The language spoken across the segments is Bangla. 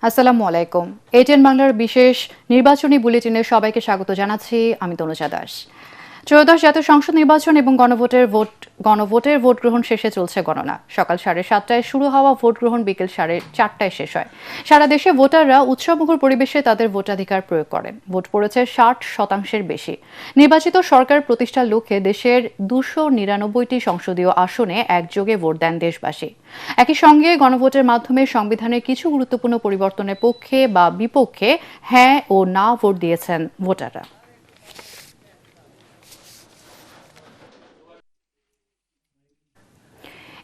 আসসালামু আলাইকুম। এটিএন বাংলার বিশেষ নির্বাচনী বুলেটিনে সবাইকে স্বাগত জানাচ্ছি। আমি তনুজা দাস। ত্রয়োদশ জাতীয় সংসদ নির্বাচন এবং গণভোটের ভোট গ্রহণ শেষে চলছে গণনা। সকাল 7:30টায় শুরু হওয়া ভোট গ্রহণ বিকেল 4:30টায় শেষ হয়। সারা দেশে ভোটাররা উৎসবমুখর পরিবেশে তাদের ভোটাধিকার প্রয়োগ করেন। ভোট পড়েছে 60% বেশি। নির্বাচিত সরকার প্রতিষ্ঠার লক্ষ্যে দেশের 299টি সংসদীয় আসনে একযোগে ভোট দেন দেশবাসী। একই সঙ্গে গণভোটের মাধ্যমে সংবিধানের কিছু গুরুত্বপূর্ণ পরিবর্তনের পক্ষে বা বিপক্ষে হ্যাঁ ও না ভোট দিয়েছেন ভোটাররা।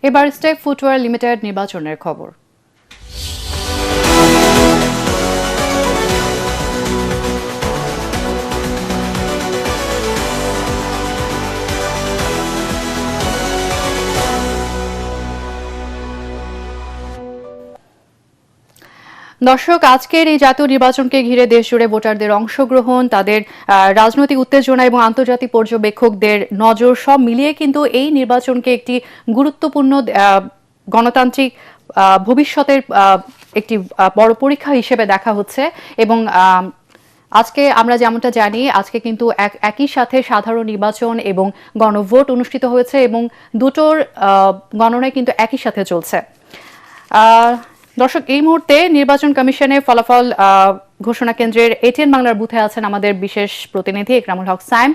এবার স্টেক ফুটওয়্যার লিমিটেড নির্বাচনের খবর। দর্শক, আজকের এই জাতীয় নির্বাচনকে ঘিরে দেশ জুড়ে ভোটারদের অংশগ্রহণ, তাদের রাজনৈতিক উত্তেজনা এবং আন্তর্জাতিক পর্যবেক্ষকদের নজর সব মিলিয়ে কিন্তু এই নির্বাচনকে একটি গুরুত্বপূর্ণ গণতান্ত্রিক ভবিষ্যতের একটি বড় পরীক্ষা হিসেবে দেখা হচ্ছে। এবং আজকে আমরা যেমনটা জানি, আজকে কিন্তু একই সাথে সাধারণ নির্বাচন এবং গণভোট অনুষ্ঠিত হয়েছে এবং দুটোর গণনায় কিন্তু একই সাথে চলছে। দর্শক, এই মুহূর্তে নির্বাচন কমিশনের ফলাফল ঘোষণা কেন্দ্রের এটিএন বাংলার বুথে আছেন আমাদের বিশেষ প্রতিনিধি ইকরামুল হক সাইম।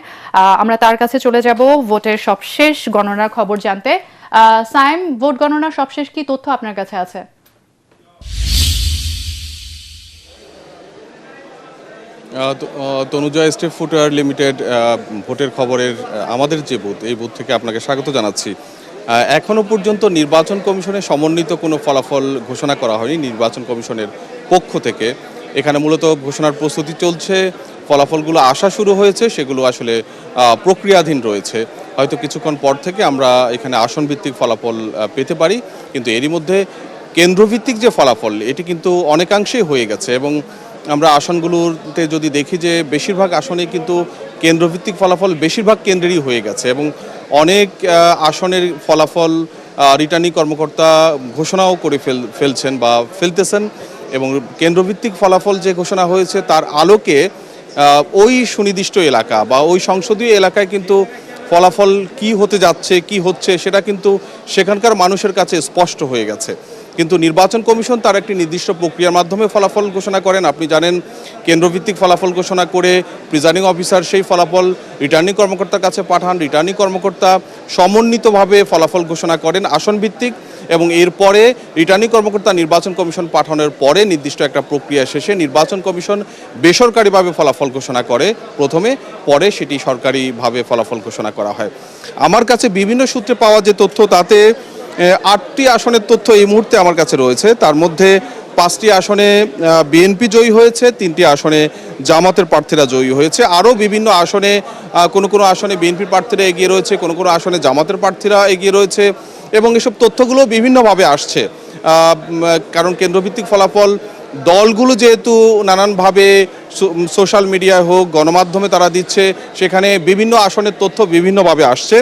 আমরা তার কাছে চলে যাব ভোটের সবশেষ গণনার খবর জানতে। সাইম, ভোট গণনার সবশেষ কি তথ্য আপনার কাছে আছে? তনুজা স্টেক ফুটওয়্যার লিমিটেড ভোটের খবরের আমাদের যে বুথ, এই বুথ থেকে আপনাকে স্বাগত জানাচ্ছি। এখনো পর্যন্ত নির্বাচন কমিশনের সমন্বিত কোনো ফলাফল ঘোষণা করা হয়নি নির্বাচন কমিশনের পক্ষ থেকে। এখানে মূলত ঘোষণার প্রস্তুতি চলছে, ফলাফলগুলো আসা শুরু হয়েছে, সেগুলো আসলে প্রক্রিয়াধীন রয়েছে। হয়তো কিছুক্ষণ পর থেকে আমরা এখানে আসনভিত্তিক ফলাফল পেতে পারি, কিন্তু এরই মধ্যে কেন্দ্রভিত্তিক যে ফলাফল এটি কিন্তু অনেকাংশেই হয়ে গেছে। এবং আমরা আসনগুলোতে যদি দেখি যে বেশিরভাগ আসনে কিন্তু কেন্দ্রভিত্তিক ফলাফল বেশিরভাগ কেন্দ্রেরই হয়ে গেছে এবং অনেক আসনের ফলাফল রিটার্নিং কর্মকর্তা ঘোষণাও করে ফেলছেন বা ফেলতেছেন। এবং কেন্দ্রভিত্তিক ফলাফল যে ঘোষণা হয়েছে তার আলোকে ওই সুনির্দিষ্ট এলাকা বা ওই সংসদীয় এলাকায় কিন্তু ফলাফল কি হতে যাচ্ছে, কি হচ্ছে, সেটা কিন্তু সেখানকার মানুষের কাছে স্পষ্ট হয়ে গেছে। কিন্তু নির্বাচন কমিশন তার একটি নির্দিষ্ট প্রক্রিয়ার মাধ্যমে ফলাফল ঘোষণা করেন। আপনি জানেন, কেন্দ্রভিত্তিক ফলাফল ঘোষণা করে প্রিজাইডিং অফিসার সেই ফলাফল রিটার্নিং কর্মকর্তার কাছে পাঠান। রিটার্নিং কর্মকর্তা সমন্বিতভাবে ফলাফল ঘোষণা করেন আসনভিত্তিক, এবং এরপরে রিটার্নিং কর্মকর্তা নির্বাচন কমিশন পাঠানোর পরে নির্দিষ্ট একটা প্রক্রিয়া শেষে নির্বাচন কমিশন বেসরকারিভাবে ফলাফল ঘোষণা করে প্রথমে, পরে সেটি সরকারিভাবে ফলাফল ঘোষণা করা হয়। আমার কাছে বিভিন্ন সূত্রে পাওয়া যে তথ্য, তাতে 8টি আসনের তথ্য এই মুহূর্তে আমার কাছে রয়েছে। তার মধ্যে 5টি আসনে বিএনপি জয়ী হয়েছে, 3টি আসনে জামাতের প্রার্থীরা জয়ী হয়েছে। আরও বিভিন্ন আসনে কোনো আসনে বিএনপির প্রার্থীরা এগিয়ে রয়েছে, কোনো আসনে জামাতের প্রার্থীরা এগিয়ে রয়েছে। এবং এসব তথ্যগুলো বিভিন্নভাবে আসছে, কারণ কেন্দ্রভিত্তিক ফলাফল দলগুলো যেহেতু নানানভাবে সোশ্যাল মিডিয়ায় হোক, গণমাধ্যমে তারা দিচ্ছে, সেখানে বিভিন্ন আসনের তথ্য বিভিন্নভাবে আসছে।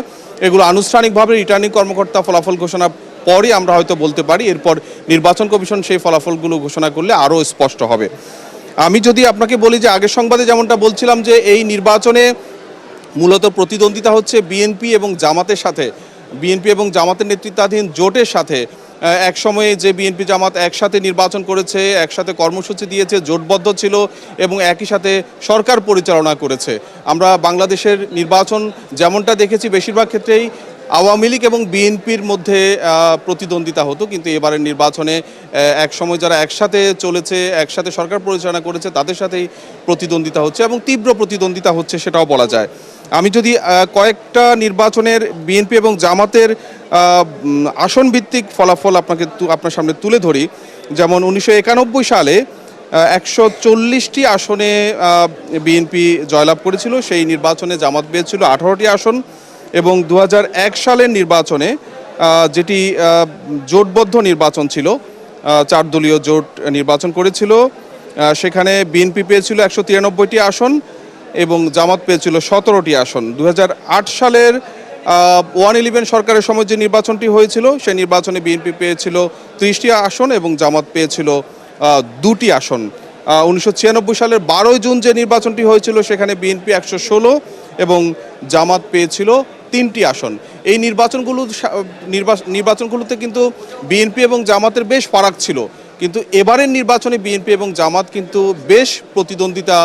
এগুলো আনুষ্ঠানিকভাবে রিটার্নিং কর্মকর্তা ফলাফল ঘোষণার পরই আমরা হয়তো বলতে পারি, এরপর নির্বাচন কমিশন সেই ফলাফলগুলো ঘোষণা করলে আরও স্পষ্ট হবে। আমি যদি আপনাকে বলি যে আগের সংবাদে যেমনটা বলছিলাম যে এই নির্বাচনে মূলত প্রতিদ্বন্দ্বিতা হচ্ছে বিএনপি এবং জামাতের সাথে, বিএনপি এবং জামাতের নেতৃত্বাধীন জোটের সাথে। এক সময়ে যে বিএনপি জামাত একসাথে নির্বাচন করেছে, একসাথে কর্মসূচি দিয়েছে, জোটবদ্ধ ছিল এবং একই সাথে সরকার পরিচালনা করেছে। আমরা বাংলাদেশের নির্বাচন যেমনটা দেখেছি, বেশিরভাগ ক্ষেত্রেই আওয়ামী লীগ এবং বিএনপির মধ্যে প্রতিদ্বন্দ্বিতা হতো, কিন্তু এবারের নির্বাচনে এক সময় যারা একসাথে চলেছে, একসাথে সরকার পরিচালনা করেছে, তাদের সাথেই প্রতিদ্বন্দ্বিতা হচ্ছে এবং তীব্র প্রতিদ্বন্দ্বিতা হচ্ছে, সেটাও বলা যায়। আমি যদি কয়েকটা নির্বাচনের বিএনপি এবং জামাতের আসন ভিত্তিক ফলাফল আপনার সামনে তুলে ধরি, যেমন 1991 সালে 140টি আসনে বিএনপি জয়লাভ করেছিল, সেই নির্বাচনে জামাত পেয়েছিল 18টি আসন। এবং 2001 সালের নির্বাচনে, যেটি জোটবদ্ধ নির্বাচন ছিল, 4 দলীয় জোট নির্বাচন করেছিল, সেখানে বিএনপি পেয়েছিল 193টি আসন এবং জামাত পেয়েছিল 17টি আসন। 2008 সালের 111 সরকারের সময় যে নির্বাচনটি হয়েছিল, সেই নির্বাচনে বিএনপি পেয়েছিল 30টি আসন এবং জামাত পেয়েছিল দুটি আসন। 1996 সালের 12 জুন যে নির্বাচনটি হয়েছিল সেখানে বিএনপি 116 এবং জামাত পেয়েছিল 3টি আসন। এই নির্বাচনগুলোতে কিন্তু বিএনপি এবং জামাতের বেশ ফারাক ছিল, কিন্তু এবারের নির্বাচনে বিএনপি এবং জামাত কিন্তু বেশ প্রতিদ্বন্দ্বিতা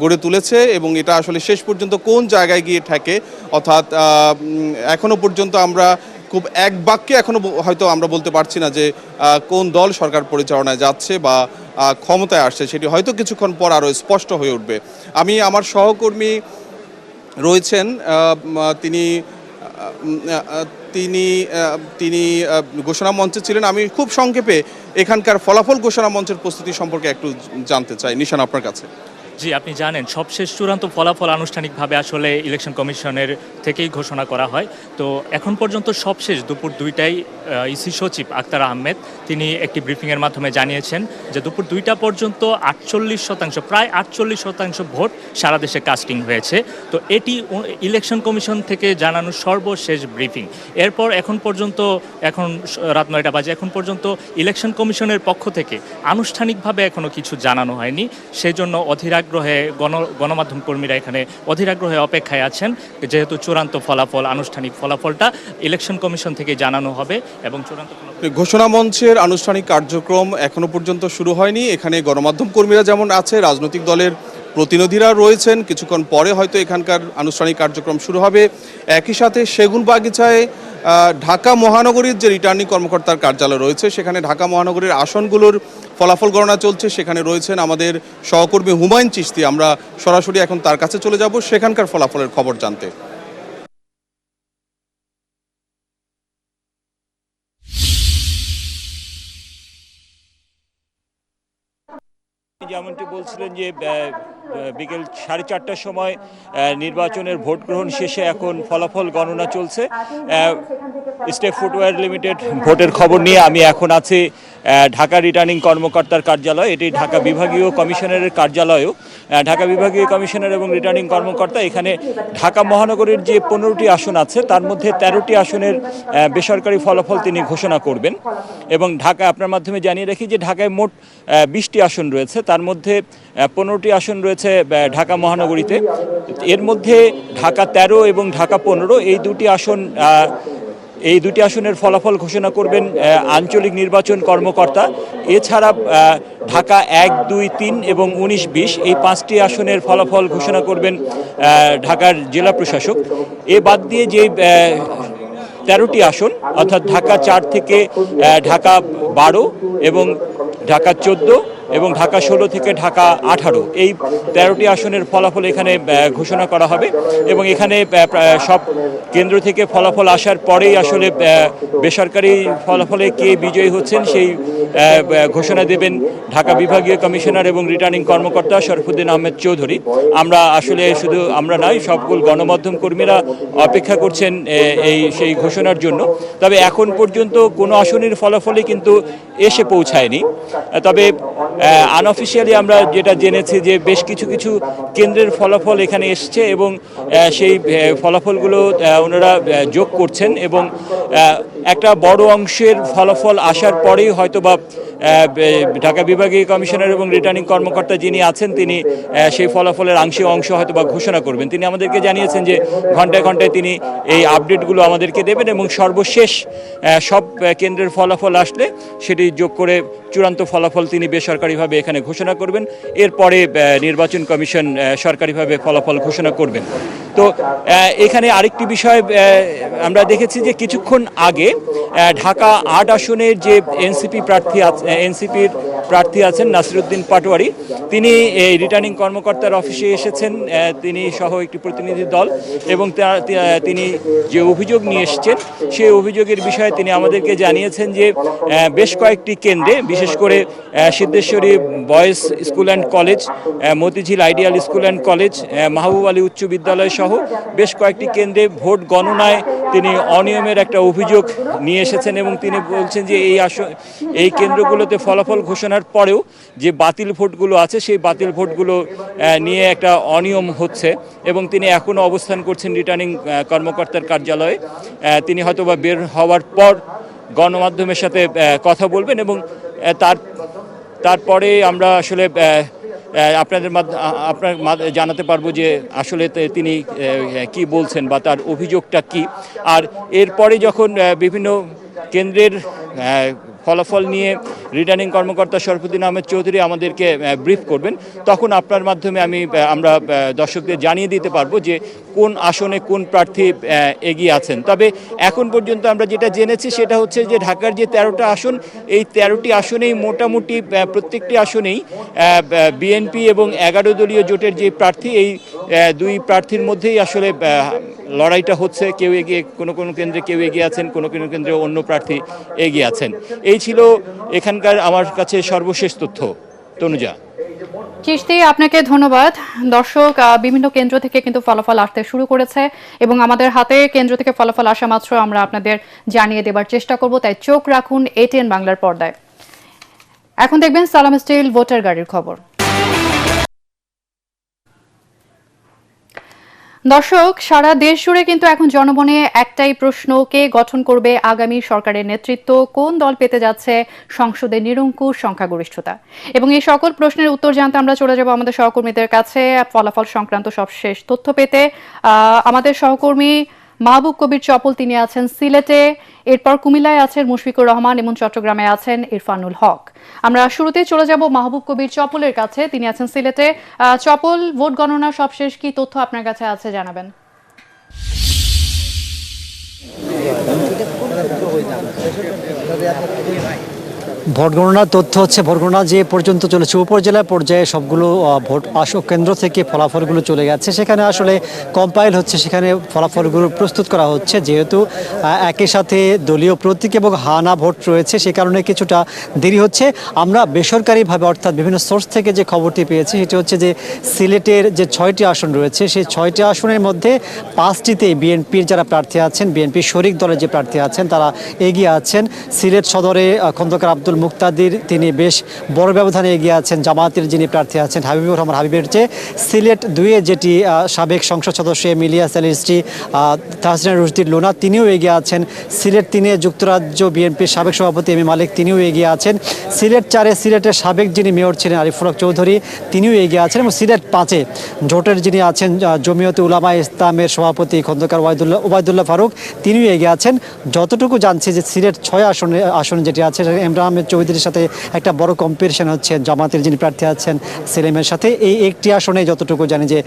গড়ে তুলেছে এবং এটা আসলে শেষ পর্যন্ত কোন জায়গায় গিয়ে ঠেকে, অর্থাৎ এখনো পর্যন্ত আমরা খুব এক বাক্যে এখনো হয়তো আমরা বলতে পারছি না যে কোন দল সরকার পরিচালনায় যাচ্ছে বা ক্ষমতায় আসছে, সেটি হয়তো কিছুক্ষণ পর আরও স্পষ্ট হয়ে উঠবে। আমি আমার সহকর্মী রয়েছেন, তিনি তিনি তিনি ঘোষণা মঞ্চে ছিলেন। আমি খুব সংক্ষেপে এখানকার ফলাফল ঘোষণা মঞ্চের প্রস্তুতি সম্পর্কে একটু জানতে চাই। নিশান, আপনার কাছে। জি, আপনি জানেন সবশেষ চূড়ান্ত ফলাফল আনুষ্ঠানিকভাবে আসলে ইলেকশন কমিশনের থেকেই ঘোষণা করা হয়। তো এখন পর্যন্ত সবশেষ দুপুর 2টায় ইসি সচিব আক্তার আহমেদ তিনি একটি ব্রিফিংয়ের মাধ্যমে জানিয়েছেন যে দুপুর 2টা পর্যন্ত 48%, প্রায় 48% ভোট সারা দেশে কাস্টিং হয়েছে। তো এটি ইলেকশন কমিশন থেকে জানানো সর্বশেষ ব্রিফিং। এরপর এখন পর্যন্ত, এখন রাত 9টা বাজে, এখন পর্যন্ত ইলেকশন কমিশনের পক্ষ থেকে আনুষ্ঠানিকভাবে এখনও কিছু জানানো হয়নি। সেজন্য অধীরাগ্রহে গণমাধ্যম কর্মীরা এখানে অধীরাগ্রহে অপেক্ষায় আছেন, যেহেতু চূড়ান্ত ফলাফল, আনুষ্ঠানিক ফলাফলটা ইলেকশন কমিশন থেকে জানানো হবে এবং চূড়ান্ত ঘোষণা মঞ্চের আনুষ্ঠানিক কার্যক্রম এখনো পর্যন্ত শুরু হয়নি। এখানে গণমাধ্যম কর্মীরা যেমন আছে, রাজনৈতিক দলের প্রতিনিধিরা রয়েছেন, কিছুক্ষণ পরে হয়তো এখানকার আনুষ্ঠানিক কার্যক্রম শুরু হবে। একই সাথে সেগুনবাগিচায় ঢাকা মহানগরীর যে রিটার্নিং কর্মকর্তার কার্যালয় রয়েছে, সেখানে ঢাকা মহানগরীর আসনগুলোর ফলাফল গণনা চলছে। সেখানে রয়েছেন আমাদের সহকর্মী হুমায়ুন চিশতি। আমরা সরাসরি এখন তার কাছে চলে যাব সেখানকার ফলাফলের খবর জানতে। যেমনটি বলছিলেন যে বিকেল 4:30টার সময় নির্বাচনের ভোট গ্রহণ শেষে এখন ফলাফল গণনা চলছে। স্টেপ ফুটওয়্যার লিমিটেড ভোটের খবর নিয়ে আমি এখন আছি ঢাকা রিটার্নিং কর্মকর্তার কার্যালয়। এটি ঢাকা বিভাগীয় কমিশনারের কার্যালয়ও। ঢাকা বিভাগীয় কমিশনার এবং রিটার্নিং কর্মকর্তা এখানে ঢাকা মহানগরীর যে 15টি আসন আছে তার মধ্যে 13টি আসনের বেসরকারি ফলাফল তিনি ঘোষণা করবেন। এবং ঢাকা, আপনার মাধ্যমে জানিয়ে রাখি যে ঢাকায় মোট 20টি আসন রয়েছে, তার মধ্যে 15টি আসন রয়েছে ঢাকা মহানগরীতে। এর মধ্যে ঢাকা 13 এবং ঢাকা 15 এই দুটি আসনের ফলাফল ঘোষণা করবেন আঞ্চলিক নির্বাচন কর্মকর্তা। এছাড়া ঢাকা 1, 2, 3 এবং 19, 20 এই 5টি আসনের ফলাফল ঘোষণা করবেন ঢাকার জেলা প্রশাসক। এ বাদ দিয়ে যে 13টি আসন, অর্থাৎ ঢাকা 4 থেকে ঢাকা 12 এবং ঢাকা 14 এবং ঢাকা 16 থেকে ঢাকা 18, এই 13টি আসনের ফলাফল এখানে ঘোষণা করা হবে। এবং এখানে সব কেন্দ্র থেকে ফলাফল আসার পরেই আসলে বেসরকারি ফলাফলে কে বিজয়ী হচ্ছেন সেই ঘোষণা দেবেন ঢাকা বিভাগীয় কমিশনার এবং রিটার্নিং কর্মকর্তা শরফুদ্দিন আহমেদ চৌধুরী। আমরা আসলে শুধু আমরা নয়, সকল গণমাধ্যম কর্মীরা অপেক্ষা করছেন সেই ঘোষণার জন্য। তবে এখন পর্যন্ত কোনো আসনের ফলাফলই কিন্তু এসে পৌঁছায়নি। তবে আনঅফিসিয়ালি আমরা যেটা জেনেছি যে বেশ কিছু কেন্দ্রের ফলাফল এখানে এসছে এবং সেই ফলাফলগুলো ওনারা যোগ করছেন এবং একটা বড় অংশের ফলাফল আসার পরেই হয়তোবা ঢাকা বিভাগীয় কমিশনার এবং রিটার্নিং কর্মকর্তা যিনি আছেন তিনি সেই ফলাফলের আংশিক অংশ হয়তোবা ঘোষণা করবেন। তিনি আমাদেরকে জানিয়েছেন যে ঘন্টায় ঘন্টায় তিনি এই আপডেটগুলো আমাদেরকে দেবেন এবং সর্বশেষ সব কেন্দ্রের ফলাফল আসলে সেটি যোগ করে চূড়ান্ত ফলাফল তিনি বেসরকারিভাবে এখানে ঘোষণা করবেন। এরপরে নির্বাচন কমিশন সরকারিভাবে ফলাফল ঘোষণা করবেন। তো এখানে আরেকটি বিষয় আমরা দেখেছি যে কিছুক্ষণ আগে ঢাকা 8 আসনের যে এনসিপির প্রার্থী আছেন নাসিরউদ্দিন পাটোয়ারি, তিনি এই রিটার্নিং কর্মকর্তার অফিসে এসেছেন, তিনি সহ একটি প্রতিনিধি দল, এবং তিনি যে অভিযোগ নিয়ে এসেছেন সেই অভিযোগের বিষয়ে তিনি আমাদেরকে জানিয়েছেন যে বেশ কয়েকটি কেন্দ্রে, বিশেষ করে Siddheswari boys school and college, Motijheel ideal school and college, Mahbub Ali উচ্চ বিদ্যালয় সহ বেশ কয়েকটি কেন্দ্রে ভোট গণনায় তিনি অনিয়মের একটা অভিযোগ নিয়ে এসেছেন এবং তিনি বলছেন যে এই কেন্দ্রগুলোতে ফলাফল ঘোষণার পরেও যে বাতিল ভোটগুলো আছে সেই বাতিল ভোটগুলো নিয়ে একটা অনিয়ম হচ্ছে এবং তিনি এখনও অবস্থান করছেন রিটার্নিং কর্মকর্তার কার্যালয়ে। তিনি হয়তোবা বের হওয়ার পর গণমাধ্যমের সাথে কথা বলবেন এবং তারপরে আমরা আসলে আপনার জানাতে পারবো যে আসলে তিনি কি বলছেন বা তার অভিযোগটা কি। আর এরপরে যখন বিভিন্ন কেন্দ্রের ফলাফল নিয়ে রিটার্নিং কর্মকর্তা শরফুদ্দিন আহমেদ চৌধুরী আমাদেরকে ব্রিফ করবেন, তখন আপনার মাধ্যমে আমরা দর্শকদের জানিয়ে দিতে পারবো যে কোন আসনে কোন প্রার্থী এগিয়ে আছেন। তবে এখন পর্যন্ত আমরা যেটা জেনেছি সেটা হচ্ছে যে ঢাকার যে 13টা আসন, এই 13টি আসনেই মোটামুটি প্রত্যেকটি আসনেই বিএনপি এবং 11 দলীয় জোটের যে প্রার্থী, এই দুই প্রার্থীর মধ্যেই আসলে লড়াইটা হচ্ছে। কেউ এগিয়ে, কোনো কোনো কেন্দ্রে কেউ এগিয়ে আছেন, কোনো কোনো কেন্দ্রে অন্য প্রার্থী এগিয়ে আছেন। এই ছিল এখানকার আমার কাছে সর্বশেষ তথ্য। তনুজা। চিশতি, আপনাকে ধন্যবাদ। দর্শক, বিভিন্ন কেন্দ্র থেকে কিন্তু ফলাফল আসতে শুরু করেছে এবং আমাদের হাতে কেন্দ্র থেকে ফলাফল আসা মাত্র আমরা আপনাদের জানিয়ে দেবার চেষ্টা করব, তাই চোখ রাখুন ATN বাংলার পর্দায়। এখন দেখবেন সালাম স্টিল ভোটার গাড়ির খবর। দর্শক, সারা দেশ জুড়ে কিন্তু এখন জনমনে একটাই প্রশ্ন, কে গঠন করবে আগামী সরকারের নেতৃত্ব, কোন দল পেতে যাচ্ছে সংসদে নিরঙ্কুশ সংখ্যাগরিষ্ঠতা। এবং এই সকল প্রশ্নের উত্তর জানতে আমরা চলে যাব আমাদের সহকর্মীদের কাছে ফলাফল সংক্রান্ত সবশেষ তথ্য পেতে। আমাদের সহকর্মী মাহবুব কবির চপল, তিনি আছেন সিলেটে, এরপর কুমিল্লায় আছেন মুশফিকুর রহমান এবং চট্টগ্রামে আছেন ইরফানুল হক। আমরা শুরুতে চলে যাব মাহবুব কবির চপলের কাছে, তিনি আছেন সিলেটে। চপল, ভোট গণনার সবশেষ কি তথ্য আপনার কাছে আছে জানাবেন। ভোট গণনার তথ্য হচ্ছে, ভোট গণনা যে পর্যন্ত চলেছে উপজেলা পর্যায়ে সবগুলো ভোট আসন কেন্দ্র থেকে ফলাফলগুলো চলে গেছে, সেখানে আসলে কম্পাইল হচ্ছে, সেখানে ফলাফলগুলো প্রস্তুত করা হচ্ছে। যেহেতু একই সাথে দলীয় প্রতীক এবং হানা ভোট রয়েছে, সে কারণে কিছুটা দেরি হচ্ছে। আমরা বেসরকারিভাবে অর্থাৎ বিভিন্ন সোর্স থেকে যে খবরটি পেয়েছি সেটি হচ্ছে যে সিলেটের যে 6টি আসন রয়েছে, সেই 6টি আসনের মধ্যে 5টিতে বিএনপির যারা প্রার্থী আছেন, বিএনপি শরিক দলের যে প্রার্থী আছেন তারা এগিয়ে আছেন। সিলেট সদরে খন্দকার আব্দুল মুক্তাদির, তিনি বেশ বড় ব্যবধানে এগিয়ে আছেন জামায়াতের যিনি প্রার্থী আছেন হাবিবুর রহমান হাবিবের চেয়ে। সিলেট 2-এ যেটি সাবেক সংসদ সদস্য মিলিয়া সালির স্ত্রী তাহসিনা রুশদির লুনা, তিনিও এগিয়ে আছেন। সিলেট 3-এ যুক্তরাজ্য বিএনপির সাবেক সভাপতি এম এ মালিক, তিনিও এগিয়ে আছেন। সিলেট 4-এ সিলেটের সাবেক যিনি মেয়র ছিলেন আরিফুল হক চৌধুরী, তিনিও এগিয়ে আছেন। এবং সিলেট 5-এ জোটের যিনি আছেন জমিয়তে উলামা ইসলামের সভাপতি খন্দকার ওবায়দুল্লাহ ফারুক, তিনিও এগিয়ে আছেন। যতটুকু জানছি যে সিলেট 6 আসনে যেটি আছে ইমরান আহমেদ চৌধুরীর সাথে একটা বড় কম্পিটিশন হচ্ছে জামাতের যিনি প্রার্থী আছেন সেলিমের সাথে। এই একটি আসনে যতটুকু জানি যে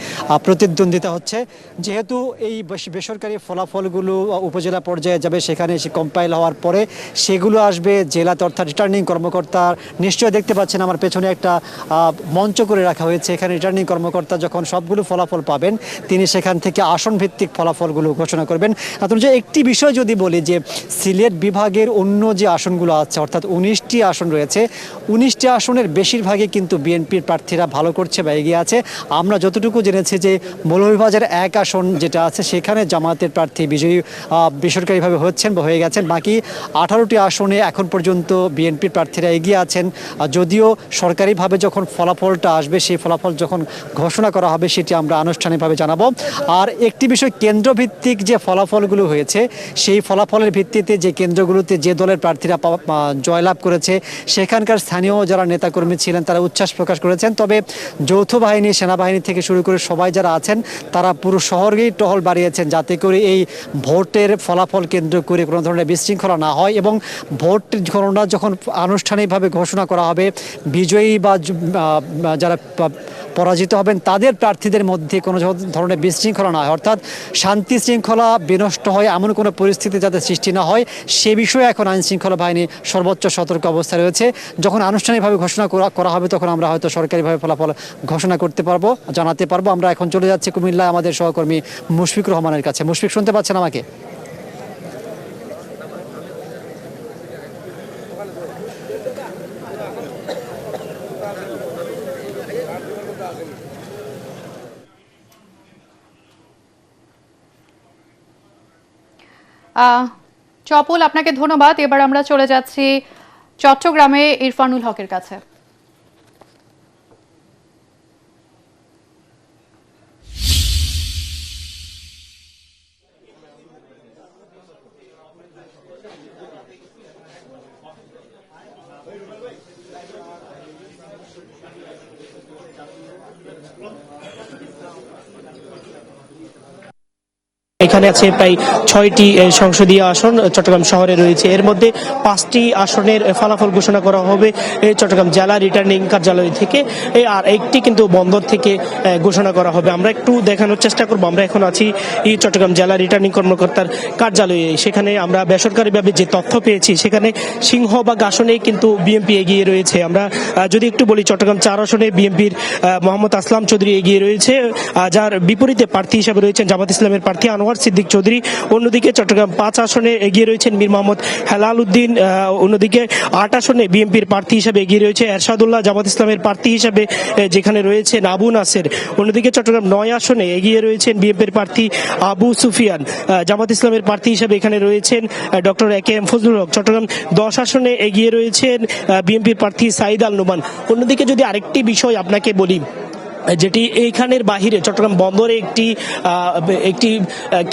প্রতিদ্বন্দ্বিতা হচ্ছে। যেহেতু এই বেসরকারি ফলাফলগুলো উপজেলা পর্যায়ে যাবে, সেখানে সে কম্পাইল হওয়ার পরে সেগুলো আসবে জেলাতে, অর্থাৎ রিটার্নিং কর্মকর্তা, নিশ্চয়ই দেখতে পাচ্ছেন আমার পেছনে একটা মঞ্চ করে রাখা হয়েছে। এখানে রিটার্নিং কর্মকর্তা যখন সবগুলো ফলাফল পাবেন, তিনি সেখান থেকে আসন ভিত্তিক ফলাফলগুলো ঘোষণা করবেন। এখন যে একটি বিষয় যদি বলি, যে সিলেট বিভাগের অন্য যে আসনগুলো আছে, অর্থাৎ 19টি আসন রয়েছে, 19টি আসনের বেশিরভাগই কিন্তু বিএনপির প্রার্থীরা ভালো করছে বা এগিয়ে আছে। আমরা যতটুকু জেনেছি যে মৌলভীবাজার 1 আসন যেটা আছে, সেখানে জামায়াতের প্রার্থী বিজয়ী বেসরকারিভাবে হচ্ছেন বা হয়ে গেছেন। বাকি 18টি আসনে এখন পর্যন্ত বিএনপির প্রার্থীরা এগিয়ে আছেন। যদিও সরকারিভাবে যখন ফলাফলটা আসবে, সেই ফলাফল যখন ঘোষণা করা হবে, সেটি আমরা আনুষ্ঠানিকভাবে জানাবো। আর একটি বিষয়, কেন্দ্রভিত্তিক যে ফলাফলগুলো হয়েছে, সেই ফলাফলের ভিত্তিতে যে কেন্দ্রগুলোতে যে দলের প্রার্থীরা জয়লাভ করেছে, সেখানকার স্থানীয় যারা নেতাকর্মী ছিলেন তারা উচ্ছ্বাস প্রকাশ করেছেন। তবে যৌথ বাহিনী, সেনাবাহিনী থেকে শুরু করে সবাই যারা আছেন, তারা পুরো শহরেই টহল বাড়িয়েছেন, যাতে করে এই ভোটের ফলাফল কেন্দ্র করে কোনো ধরনের বিশৃঙ্খলা না হয়। এবং ভোট গণনা যখন আনুষ্ঠানিকভাবে ঘোষণা করা হবে, বিজয়ী বা যারা পরাজিত হবেন তাদের প্রার্থীদের মধ্যে কোনো ধরনের বিশৃঙ্খলা না হয়, অর্থাৎ শান্তি শৃঙ্খলা বিনষ্ট হয় এমন কোনো পরিস্থিতি যাতে সৃষ্টি না হয়, সে বিষয়ে এখন আইন শৃঙ্খলা বাহিনী সর্বোচ্চ সতর্ক অবস্থায় রয়েছে। যখন আনুষ্ঠানিকভাবে ঘোষণা করা হবে, তখন আমরা হয়তো সরকারিভাবে ফলাফল ঘোষণা করতে পারবো, জানাতে পারবো। আমরা এখন চলে যাচ্ছি কুমিল্লায় আমাদের সহকর্মী মুশফিকুর রহমানের কাছে। মুশফিক, শুনতে পাচ্ছেন আমাকে? চপল, আপনাকে ধন্যবাদ। এবার আমরা চলে যাচ্ছি চট্টগ্রামে ইরফানুল হকের কাছে। এখানে আছে প্রায় 6টি সংসদীয় আসন চট্টগ্রাম শহরে রয়েছে। এর মধ্যে 5টি আসনের ফলাফল ঘোষণা করা হবে চট্টগ্রাম জেলা রিটার্নিং কার্যালয় থেকে, আর একটি কিন্তু বন্দর থেকে ঘোষণা করা হবে। আমরা একটু দেখানোর চেষ্টা করব। আমরা এখন আছি চট্টগ্রাম জেলা রিটার্নিং কর্মকর্তার কার্যালয়ে। সেখানে আমরা বেসরকারিভাবে যে তথ্য পেয়েছি, সেখানে সিংহভাগ আসনে কিন্তু বিএনপি এগিয়ে রয়েছে। আমরা যদি একটু বলি, চট্টগ্রাম 4 আসনে বিএনপির মোহাম্মদ আসলাম চৌধুরী এগিয়ে রয়েছে, যার বিপরীতে প্রার্থী হিসেবে রয়েছেন জামাত ইসলামের প্রার্থী আনোয়ার সিদ্দিক চৌধুরী। অন্যদিকে চট্টগ্রাম 5 আসনে এগিয়ে রয়েছেন মীর মোহাম্মদ হেলাল উদ্দিন। অন্যদিকে 8 আসনে বিএনপির প্রার্থী হিসেবে এগিয়ে রয়েছে এরশাদুল্লাহ, জামাত ইসলামের প্রার্থী হিসেবে যেখানে রয়েছেন আবু নাসের। অন্যদিকে চট্টগ্রাম 9 আসনে এগিয়ে রয়েছেন বিএনপির প্রার্থী আবু সুফিয়ান, জামাত ইসলামের প্রার্থী হিসেবে এখানে রয়েছেন doctor A K M Fazlul Haque. Chattogram 10 আসনে এগিয়ে রয়েছেন বিএনপির প্রার্থী সাইদ আল নোমান। অন্যদিকে যদি আরেকটি বিষয় আপনাকে বলি, যেটি এইখানের বাহিরে চট্টগ্রাম বন্দরে একটি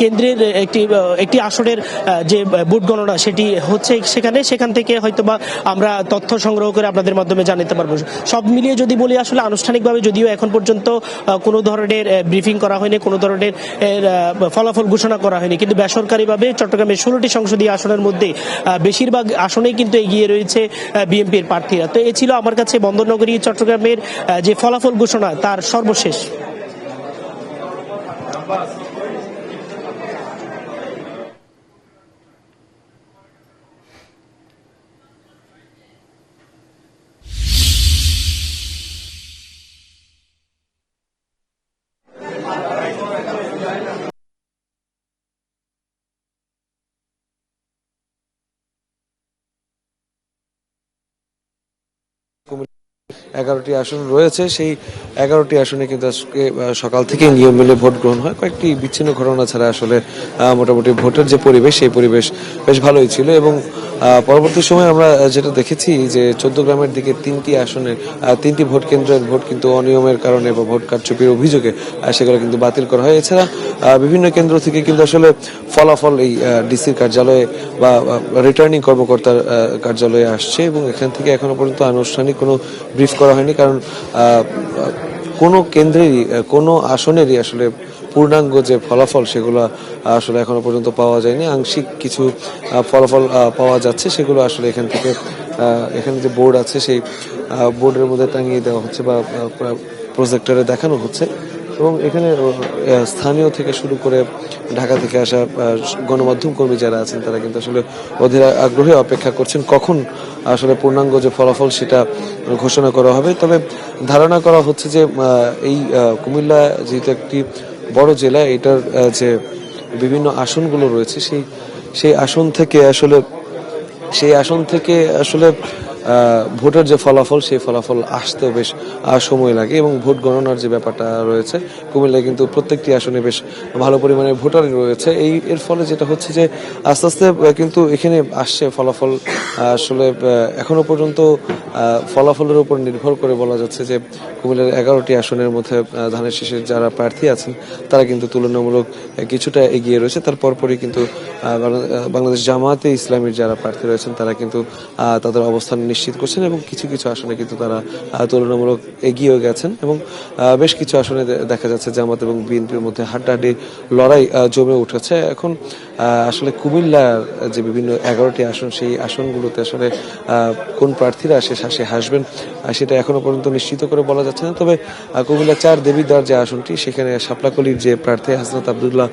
কেন্দ্রের একটি আসনের যে ভোট গণনা সেটি হচ্ছে সেখান থেকে হয়তোবা আমরা তথ্য সংগ্রহ করে আপনাদের মাধ্যমে জানাতে পারবো। সব মিলিয়ে যদি বলি, আসলে আনুষ্ঠানিকভাবে যদিও এখন পর্যন্ত কোনো ধরনের ব্রিফিং করা হয়নি, কোনো ধরনের ফলাফল ঘোষণা করা হয়নি, কিন্তু বেসরকারিভাবে চট্টগ্রামের 16টি সংসদীয় আসনের মধ্যে বেশিরভাগ আসনেই কিন্তু এগিয়ে রয়েছে বিএনপির প্রার্থীরা। তো এ ছিল আমার কাছে বন্দরনগরী চট্টগ্রামের যে ফলাফল ঘোষণা তার সর্বশেষ। এগারোটি আসন রয়েছে, সেই 11টি আসনে কিন্তু আজকে সকাল থেকে নিয়ম মেনে ভোট গ্রহণ হয়। কয়েকটি বিচ্ছিন্ন ঘটনা ছাড়া আসলে মোটামুটি ভোটের যে পরিবেশ, সেই পরিবেশ বেশ ভালোই ছিল। এবং পরবর্তী সময় আমরা যেটা দেখেছি যে 14 গ্রামের দিকে 3টি আসনের 3টি ভোট কেন্দ্রের ভোট কিন্তু অনিয়মের কারণে বা ভোট কারচুপির অভিযোগে সেগুলো কিন্তু বাতিল করা হয়। এছাড়া বিভিন্ন কেন্দ্র থেকে কিন্তু আসলে ফলাফল এই ডিসির কার্যালয়ে বা রিটার্নিং কর্মকর্তার কার্যালয়ে আসছে, এবং এখান থেকে এখনো পর্যন্ত আনুষ্ঠানিক কোনো ব্রিফ করা হয়নি, কারণ কোনো কেন্দ্রেরই কোনো আসনেরই আসলে পূর্ণাঙ্গ যে ফলাফল সেগুলো আসলে এখনো পর্যন্ত পাওয়া যায়নি। আংশিক কিছু ফলাফল পাওয়া যাচ্ছে, সেগুলো আসলে এখানে যে বোর্ড আছে সেই বোর্ডের মধ্যে টাঙিয়ে দেওয়া হচ্ছে বা প্রজেক্টরে দেখানো হচ্ছে। এবং এখানে স্থানীয় থেকে শুরু করে ঢাকা থেকে আসা গণমাধ্যম কর্মী যারা আছেন, তারা কিন্তু আসলে অধীর আগ্রহে অপেক্ষা করছেন কখন আসলে পূর্ণাঙ্গ যে ফলাফল সেটা ঘোষণা করা হবে। তবে ধারণা করা হচ্ছে যে এই কুমিল্লা যেহেতু একটি বড় জেলা, এটার যে বিভিন্ন আসনগুলো রয়েছে সেই আসন থেকে আসলে ভোটের যে ফলাফল, সেই ফলাফল আসতেও বেশ সময় লাগে। এবং ভোট গণনার যে ব্যাপারটা রয়েছে, কুমিল্লায় কিন্তু প্রত্যেকটি আসনে বেশ ভালো পরিমাণে ভোটারই রয়েছে। এর ফলে যেটা হচ্ছে যে আস্তে আস্তে কিন্তু এখানে আসছে ফলাফল। আসলে এখনো পর্যন্ত ফলাফলের উপর নির্ভর করে বলা যাচ্ছে যে কুমিল্লার 11টি আসনের মধ্যে ধানের শীষের যারা প্রার্থী আছেন, তারা কিন্তু তুলনামূলক কিছুটা এগিয়ে রয়েছে। তারপরই কিন্তু বাংলাদেশ জামায়াতে ইসলামীর যারা প্রার্থী রয়েছেন, তারা কিন্তু তাদের অবস্থান নিশ্চিত করছেন, এবং কিছু কিছু আসনে কিন্তু তারা তুলনামূলক এগিয়েও গেছেন। এবং বেশ কিছু আসনে দেখা যাচ্ছে জামাত এবং বিএনপির মধ্যে হাড্ডাহাড্ডি লড়াই জমে উঠেছে। এখন আসলে কুমিল্লার যে বিভিন্ন 11টি আসন, সেই আসনগুলোতে আসলে কোন প্রার্থীরা শেষে হাসবেন সেটা এখনো পর্যন্ত নিশ্চিত করে বলা যাচ্ছে না। তবে কুমিল্লা 4 দেবিদ্বার যে আসনটি, সেখানে শাপলাকলির যে প্রার্থী হাসনাত আব্দুল্লাহ,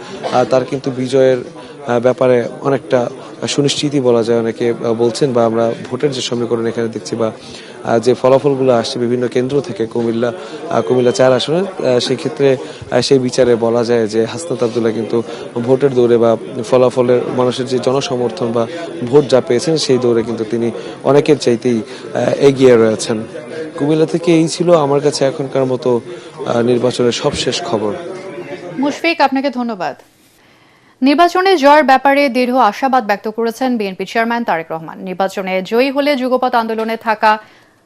তার কিন্তু বিজয়ের ব্যাপারে অনেকটা সুনিশ্চিতই বলা যায়। অনেকে বলছেন, বা আমরা ভোটের যে সমীকরণ এখানে দেখছি বা যে ফলাফলগুলো আসছে বিভিন্ন কেন্দ্র থেকে কুমিল্লা 4 আসনে, সেই ক্ষেত্রে সেই বিচারে বলা যায় যে হাসনাত আব্দুল্লাহ কিন্তু ভোটের দৌড়ে বা ফলাফলের মানুষের যে জনসমর্থন বা ভোট যা পেয়েছেন, সেই দৌড়ে কিন্তু তিনি অনেকের চাইতেই এগিয়ে রয়েছেন। কুমিল্লা থেকে এই ছিল আমার কাছে এখনকার মতো নির্বাচনের সবশেষ খবর। মুশফিক, আপনাকে ধন্যবাদ। নির্বাচনে জয়ের ব্যাপারে দৃঢ় আশাবাদ ব্যক্ত করেছেন বিএনপি চেয়ারম্যান তারেক রহমান। নির্বাচনে জয়ী হলে যুগপৎ আন্দোলনে থাকা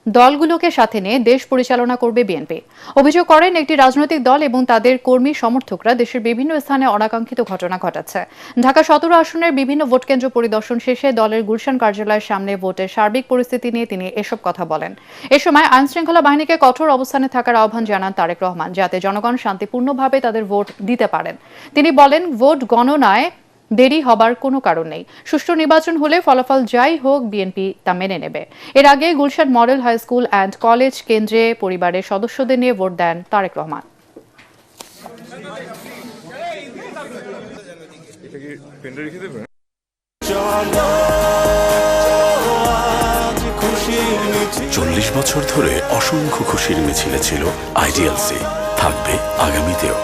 দলগুলোকে সাথে নিয়ে দেশ পরিচালনা করবে বিএনপি। অভিযোগ করেন একটি রাজনৈতিক দল এবং তাদের কর্মী সমর্থকরা দেশের বিভিন্ন স্থানে অনাকাঙ্ক্ষিত ঘটনা ঘটাচ্ছে। ঢাকা 17 আসনের বিভিন্ন ভোটকেন্দ্র পরিদর্শন শেষে দলের গুলশান কার্যালয়ের সামনে ভোটের সার্বিক পরিস্থিতি নিয়ে তিনি এসব কথা বলেন। এ সময় আইনশৃঙ্খলা বাহিনীকে কঠোর অবস্থানে থাকার আহ্বান জানান তারেক রহমান, যাতে জনগণ শান্তিপূর্ণভাবে তাদের ভোট দিতে পারেন। তিনি বলেন, ভোট গণনায় দেরি হবার কোনো কারণ নেই। সুষ্ঠু নির্বাচন হলে ফলাফল যাই হোক বিএনপি তা মেনে নেবে। এর আগে Gulshan model high school and college কেন্দ্রে পরিবারের সদস্যদের নিয়ে ভোট দেন তারেক রহমান। 40 বছর ধরে অসংখ্য খুশির মিছিলে ছিল আইডিএলসি, থাকবে আগামীতেও।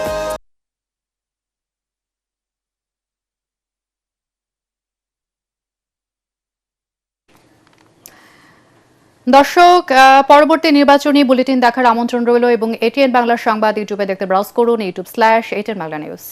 দর্শক, পরবর্তী নির্বাচনী বুলেটিন দেখার আমন্ত্রণ রইল এবং এটিএন বাংলার সংবাদ ইউটিউবে দেখতে ব্রাউজ করুন youtube/ATN Bangla News।